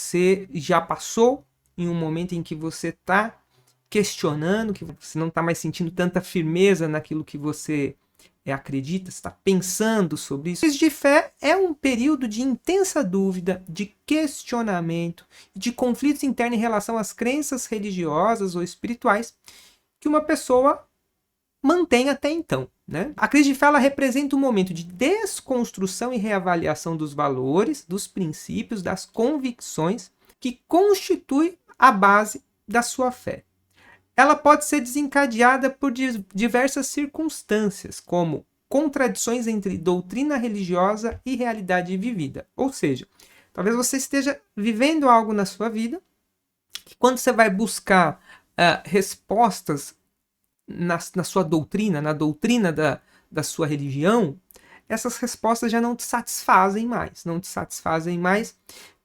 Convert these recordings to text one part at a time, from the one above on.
você já passou em um momento em que você está questionando, que você não está mais sentindo tanta firmeza naquilo que você acredita, está pensando sobre isso. Crise de fé é um período de intensa dúvida, de questionamento, de conflitos internos em relação às crenças religiosas ou espirituais que uma pessoa mantém até então. Né? A crise de fé ela representa um momento de desconstrução e reavaliação dos valores, dos princípios, das convicções que constitui a base da sua fé. Ela pode ser desencadeada por diversas circunstâncias, como contradições entre doutrina religiosa e realidade vivida. Ou seja, talvez você esteja vivendo algo na sua vida que quando você vai buscar respostas na sua doutrina, na doutrina da sua religião, essas respostas já não te satisfazem mais,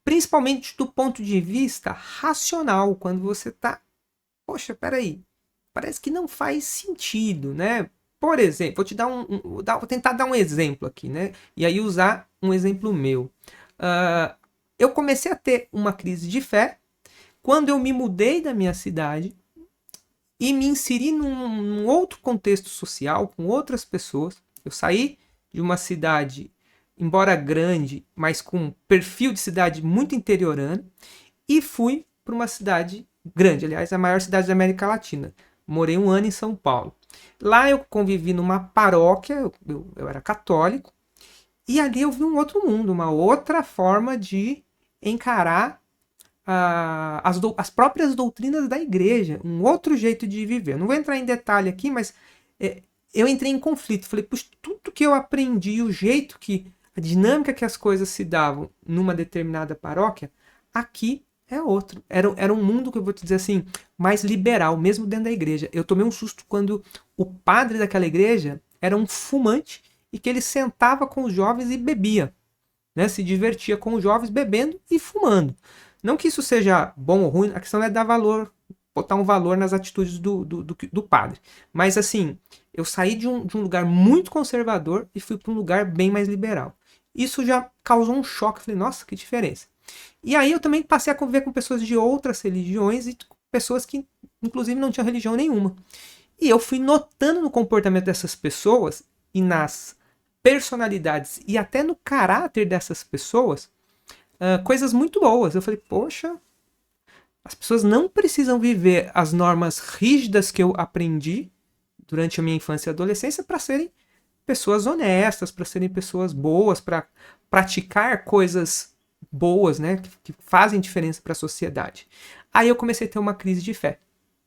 principalmente do ponto de vista racional, quando você está, poxa, peraí, parece que não faz sentido, né? Por exemplo, vou tentar dar um exemplo aqui, né? E aí usar um exemplo meu. Eu comecei a ter uma crise de fé quando eu me mudei da minha cidade e me inseri num outro contexto social, com outras pessoas. Eu saí de uma cidade, embora grande, mas com um perfil de cidade muito interiorana, e fui para uma cidade grande, aliás, a maior cidade da América Latina. Morei 1 ano em São Paulo. Lá eu convivi numa paróquia, eu era católico, e ali eu vi um outro mundo, uma outra forma de encarar as próprias doutrinas da igreja, um outro jeito de viver. Não vou entrar em detalhe aqui, mas eu entrei em conflito. Falei, puxa, tudo que eu aprendi, o jeito a dinâmica que as coisas se davam numa determinada paróquia, aqui é outro. Era um mundo que eu vou te dizer assim, mais liberal, mesmo dentro da igreja. Eu tomei um susto quando o padre daquela igreja era um fumante e que ele sentava com os jovens e bebia, né? Se divertia com os jovens bebendo e fumando. Não que isso seja bom ou ruim, a questão é dar valor, botar um valor nas atitudes do padre. Mas assim, eu saí de um lugar muito conservador e fui para um lugar bem mais liberal. Isso já causou um choque. Falei, nossa, que diferença. E aí eu também passei a conviver com pessoas de outras religiões e pessoas que, inclusive, não tinham religião nenhuma. E eu fui notando no comportamento dessas pessoas e nas personalidades e até no caráter dessas pessoas coisas muito boas. Eu falei, poxa, as pessoas não precisam viver as normas rígidas que eu aprendi durante a minha infância e adolescência para serem pessoas honestas, para serem pessoas boas, para praticar coisas boas, né, que fazem diferença para a sociedade. Aí eu comecei a ter uma crise de fé,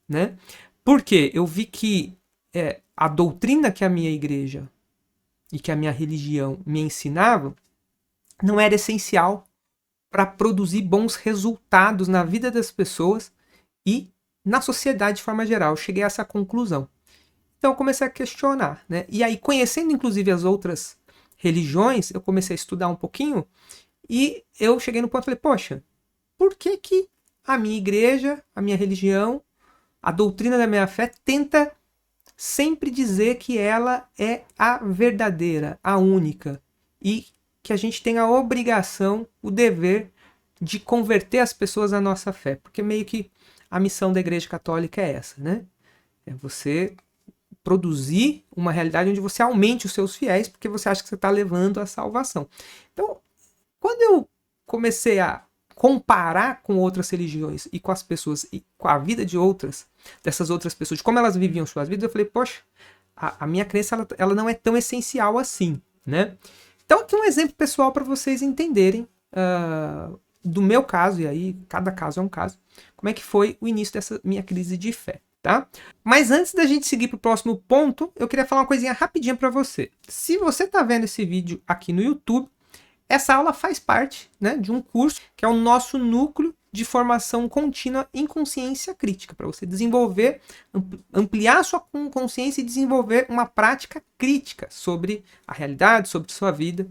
né? Porque eu vi que a doutrina que a minha igreja e que a minha religião me ensinava não era essencial para produzir bons resultados na vida das pessoas e na sociedade de forma geral. Eu cheguei a essa conclusão. Então eu comecei a questionar, né? E aí, conhecendo inclusive as outras religiões, eu comecei a estudar um pouquinho e eu cheguei no ponto e falei, poxa, por que que a minha igreja, a minha religião, a doutrina da minha fé tenta sempre dizer que ela é a verdadeira, a única, e que a gente tem a obrigação, o dever de converter as pessoas à nossa fé, porque meio que a missão da Igreja Católica é essa, né? É você produzir uma realidade onde você aumente os seus fiéis, porque você acha que você está levando a salvação. Então, quando eu comecei a comparar com outras religiões e com as pessoas e com a vida de dessas outras pessoas, de como elas viviam suas vidas, eu falei, poxa, a minha crença ela não é tão essencial assim, né? Então aqui um exemplo pessoal para vocês entenderem do meu caso, e aí cada caso é um caso, como é que foi o início dessa minha crise de fé, tá? Mas antes da gente seguir para o próximo ponto, eu queria falar uma coisinha rapidinha para você. Se você está vendo esse vídeo aqui no YouTube, essa aula faz parte, né, de um curso que é o nosso núcleo de formação contínua em consciência crítica, para você desenvolver, ampliar sua consciência e desenvolver uma prática crítica sobre a realidade, sobre sua vida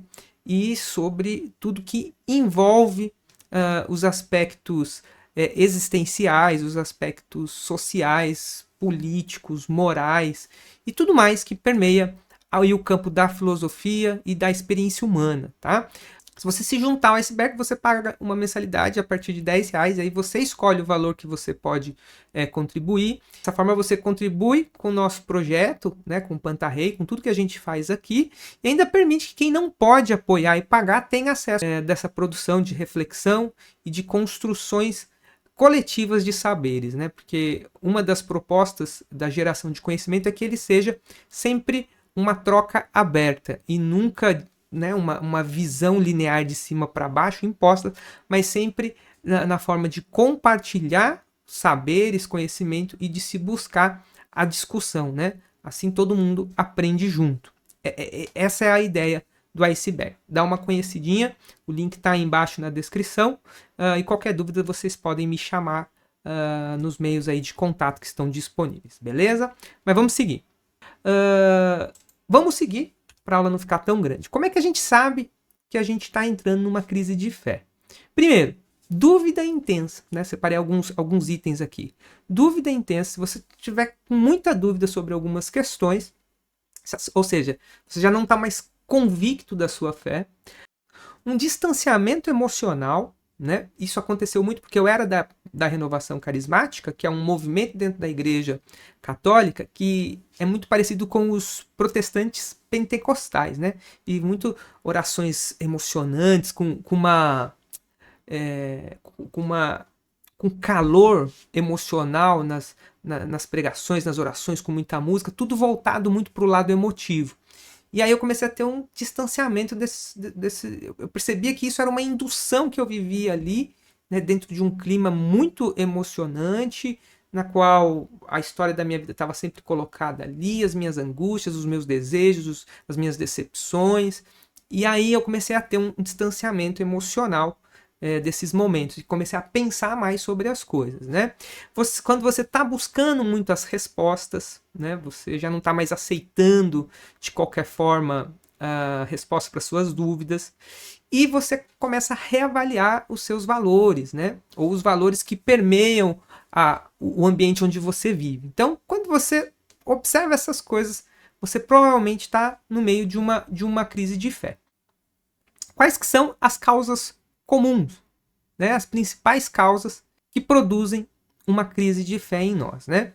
e sobre tudo que envolve os aspectos existenciais, os aspectos sociais, políticos, morais e tudo mais que permeia aí o campo da filosofia e da experiência humana, tá? Se você se juntar ao iceberg, você paga uma mensalidade a partir de R$10, aí você escolhe o valor que você pode contribuir. Dessa forma você contribui com o nosso projeto, né, com o Pantarrei, com tudo que a gente faz aqui, e ainda permite que quem não pode apoiar e pagar tenha acesso dessa produção de reflexão e de construções coletivas de saberes, né? Porque uma das propostas da geração de conhecimento é que ele seja sempre uma troca aberta e nunca, né, uma visão linear de cima para baixo imposta, mas sempre na forma de compartilhar saberes, conhecimento e de se buscar a discussão, né? Assim todo mundo aprende junto. Essa é a ideia do iceberg. Dá uma conhecidinha, o link está aí embaixo na descrição, e qualquer dúvida vocês podem me chamar nos meios aí de contato que estão disponíveis, beleza? Mas vamos seguir. Vamos seguir para a aula não ficar tão grande. Como é que a gente sabe que a gente está entrando numa crise de fé? Primeiro, dúvida intensa, né? Separei alguns itens aqui. Dúvida intensa, se você tiver muita dúvida sobre algumas questões, ou seja, você já não está mais convicto da sua fé. Um distanciamento emocional, né? Isso aconteceu muito porque eu era da Renovação Carismática, que é um movimento dentro da Igreja Católica que é muito parecido com os protestantes pentecostais, né? E muito orações emocionantes, com calor emocional nas pregações, nas orações, com muita música, tudo voltado muito para o lado emotivo. E aí eu comecei a ter um distanciamento desse. Eu percebia que isso era uma indução que eu vivia ali, né, dentro de um clima muito emocionante, na qual a história da minha vida estava sempre colocada ali, as minhas angústias, os meus desejos, as minhas decepções. E aí eu comecei a ter um distanciamento emocional desses momentos, e comecei a pensar mais sobre as coisas, né? Quando você está buscando muitas respostas, né? Você já não está mais aceitando de qualquer forma a resposta para suas dúvidas, e você começa a reavaliar os seus valores, né? Ou os valores que permeiam o ambiente onde você vive. Então, quando você observa essas coisas, você provavelmente está no meio de uma crise de fé. Quais que são as causas comuns, né? As principais causas que produzem uma crise de fé em nós, né?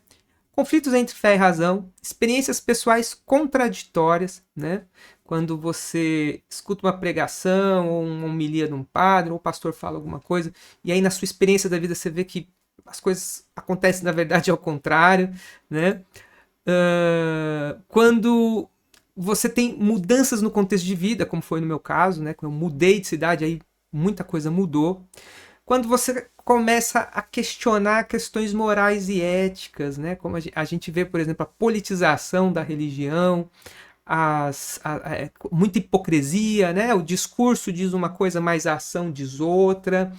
Conflitos entre fé e razão, experiências pessoais contraditórias, né? Quando você escuta uma pregação ou uma homilia de um padre, ou o pastor fala alguma coisa, e aí na sua experiência da vida você vê que as coisas acontecem na verdade ao contrário, né? Quando você tem mudanças no contexto de vida, como foi no meu caso, né? Quando eu mudei de cidade, aí muita coisa mudou. Quando você começa a questionar questões morais e éticas, né? Como a gente vê, por exemplo, a politização da religião, muita hipocrisia, né? O discurso diz uma coisa, mas a ação diz outra.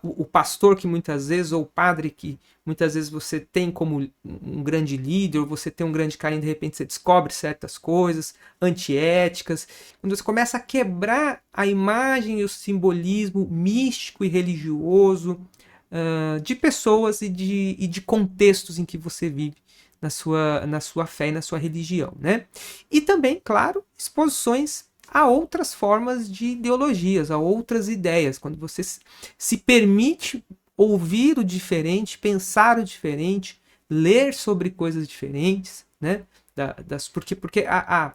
O pastor que muitas vezes, ou o padre que muitas vezes você tem como um grande líder, ou você tem um grande carinho, de repente você descobre certas coisas antiéticas. Quando você começa a quebrar a imagem e o simbolismo místico e religioso de pessoas e de contextos em que você vive na sua fé e na sua religião, né? E também, claro, exposições a outras formas de ideologias, a outras ideias. Quando você se permite ouvir o diferente, pensar o diferente, ler sobre coisas diferentes, né? Porque a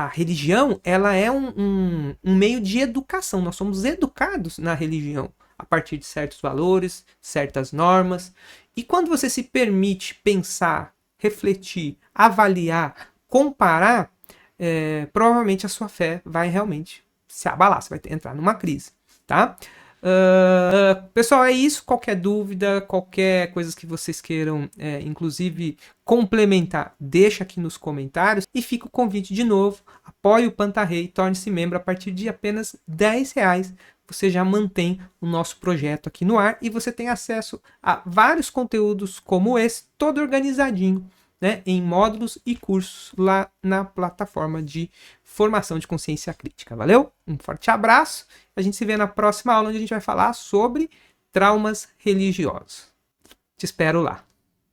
religião, ela é um meio de educação. Nós somos educados na religião a partir de certos valores, certas normas. E quando você se permite pensar, refletir, avaliar, comparar, provavelmente a sua fé vai realmente se abalar, você vai entrar numa crise, tá? Pessoal, é isso. Qualquer dúvida, qualquer coisa que vocês queiram, inclusive complementar, deixa aqui nos comentários. E fica o convite de novo: apoie o Pantarrei, torne-se membro a partir de apenas R$10. Você já mantém o nosso projeto aqui no ar e você tem acesso a vários conteúdos como esse, todo organizadinho, né, em módulos e cursos lá na plataforma de formação de consciência crítica. Valeu? Um forte abraço. A gente se vê na próxima aula, onde a gente vai falar sobre traumas religiosos. Te espero lá.